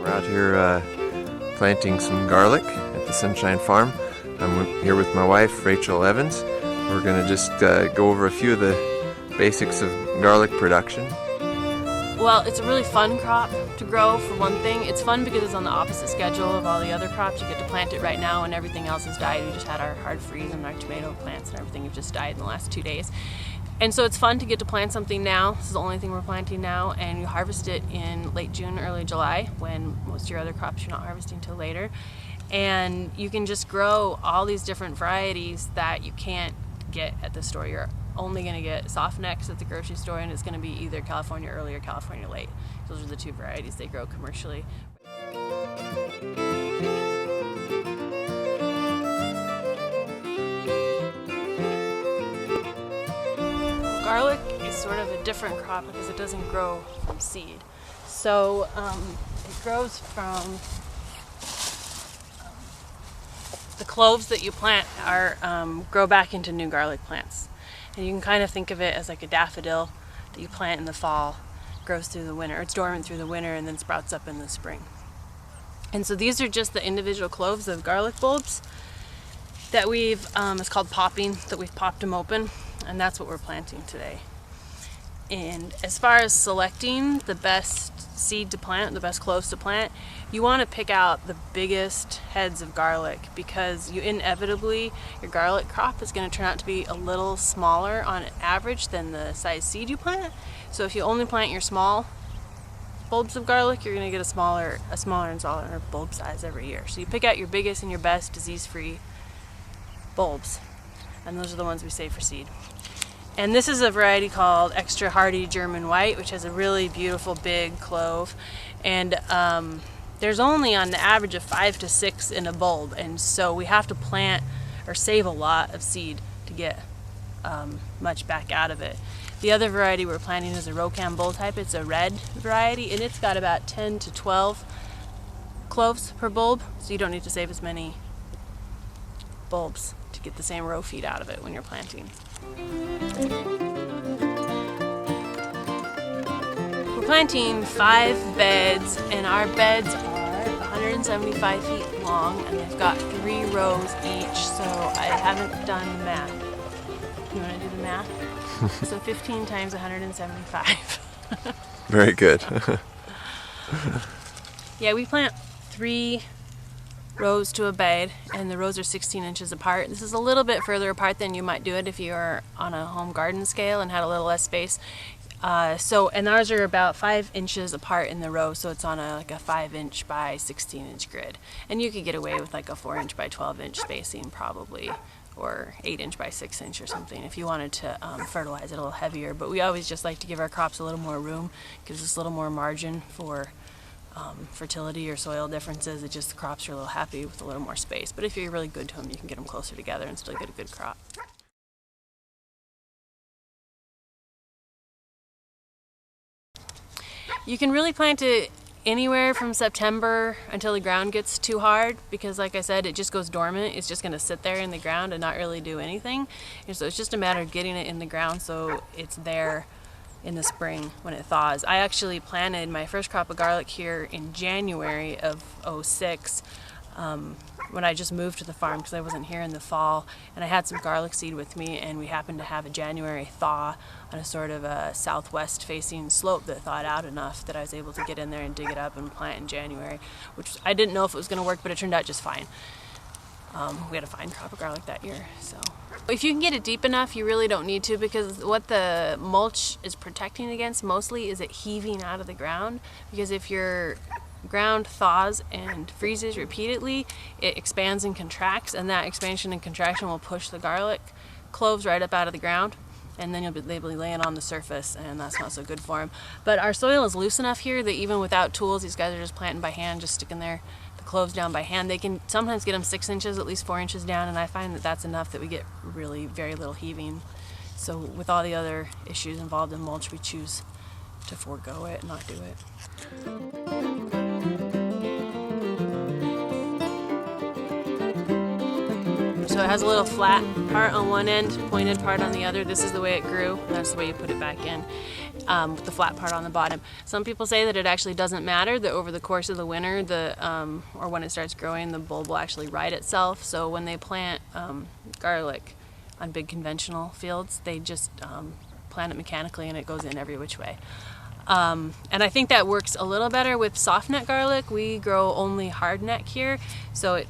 We're out here planting some garlic at the Sunshine Farm. I'm here with my wife, Rachel Evans. We're going to just go over a few of the basics of garlic production. Well, it's a really fun crop to grow, for one thing. It's fun because it's on the opposite schedule of all the other crops. You get to plant it right now and everything else has died. We just had our hard freeze and our tomato plants and everything have just died in the last 2 days. And so it's fun to get to plant something now. This is the only thing we're planting now, and you harvest it in late June, early July, when most of your other crops you're not harvesting till later. And you can just grow all these different varieties that you can't get at the store. You're only going to get soft necks at the grocery store, and it's going to be either California early or California late. Those are the two varieties they grow commercially. Garlic is sort of a different crop because it doesn't grow from seed. So it grows from the cloves that you plant grow back into new garlic plants. And you can kind of think of it as like a daffodil that you plant in the fall, grows through the winter. It's dormant through the winter and then sprouts up in the spring. And so these are just the individual cloves of garlic bulbs that it's called popping, that we've popped them open, and that's what we're planting today. And as far as selecting the best seed to plant, the best cloves to plant, you want to pick out the biggest heads of garlic, because your garlic crop is going to turn out to be a little smaller on average than the size seed you plant. So if you only plant your small bulbs of garlic, you're going to get a smaller and smaller bulb size every year. So you pick out your biggest and your best disease-free bulbs, and those are the ones we save for seed. And this is a variety called Extra Hardy German White, which has a really beautiful big clove. And there's only on the average of 5 to 6 in a bulb, and so we have to plant or save a lot of seed to get much back out of it. The other variety we're planting is a Rocambole type. It's a red variety, and it's got about 10 to 12 cloves per bulb, so you don't need to save as many bulbs to get the same row feed out of it when you're planting. We're planting 5 beds, and our beds are 175 feet long, and they've got 3 rows each, so I haven't done the math. You want to do the math? So 15 times 175. Very good. Yeah, we plant 3 rows to a bed, and the rows are 16 inches apart. This is a little bit further apart than you might do it if you were on a home garden scale and had a little less space. And ours are about 5 inches apart in the row, so it's on like a 5-inch by 16-inch grid. And you could get away with like a 4-inch by 12-inch spacing probably, or 8-inch by 6-inch or something if you wanted to fertilize it a little heavier. But we always just like to give our crops a little more room, gives us a little more margin for fertility or soil differences. It just, the crops are a little happy with a little more space. But if you're really good to them, you can get them closer together and still get a good crop. You can really plant it anywhere from September until the ground gets too hard, because like I said, it just goes dormant. It's just going to sit there in the ground and not really do anything. And so it's just a matter of getting it in the ground so it's there in the spring when it thaws. I actually planted my first crop of garlic here in January of '06 when I just moved to the farm, because I wasn't here in the fall, and I had some garlic seed with me, and we happened to have a January thaw on a sort of a southwest facing slope that thawed out enough that I was able to get in there and dig it up and plant in January, which I didn't know if it was going to work, but it turned out just fine. We had a fine crop of garlic that year. So if you can get it deep enough, you really don't need to, because what the mulch is protecting against mostly is it heaving out of the ground. Because if your ground thaws and freezes repeatedly, it expands and contracts, and that expansion and contraction will push the garlic cloves right up out of the ground, and then they'll be laying on the surface, and that's not so good for them. But our soil is loose enough here that even without tools, these guys are just planting by hand, just sticking the cloves down by hand. They can sometimes get them 6 inches, at least 4 inches down, and I find that that's enough that we get really very little heaving. So with all the other issues involved in mulch, we choose to forego it and not do it. So it has a little flat part on one end, pointed part on the other. This is the way it grew. That's the way you put it back in, with the flat part on the bottom. Some people say that it actually doesn't matter, that over the course of the winter, or when it starts growing, the bulb will actually right itself. So when they plant garlic on big conventional fields, they just plant it mechanically and it goes in every which way. And I think that works a little better with soft neck garlic. We grow only hard neck here, so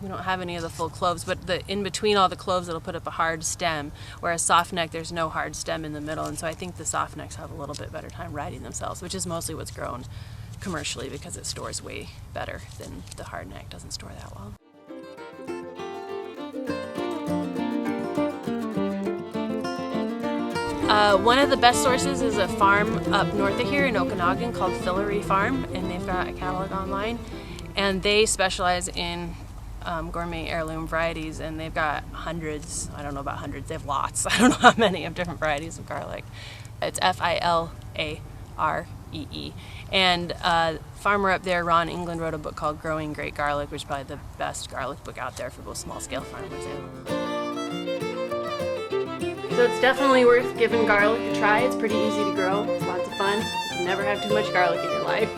we don't have any of the full cloves, but in between all the cloves it'll put up a hard stem, whereas soft neck there's no hard stem in the middle, and so I think the soft necks have a little bit better time riding themselves, which is mostly what's grown commercially because it stores way better than the hard neck. Doesn't store that well. One of the best sources is a farm up north of here in Okanagan called Fillory Farm, and they've got a catalog online, and they specialize in gourmet heirloom varieties, and they've got hundreds, I don't know about hundreds, they have lots, I don't know how many of different varieties of garlic. It's Filaree, and farmer up there, Ron England, wrote a book called Growing Great Garlic, which is probably the best garlic book out there for both small-scale farmers and so it's definitely worth giving garlic a try. It's pretty easy to grow, lots of fun. You can never have too much garlic in your life.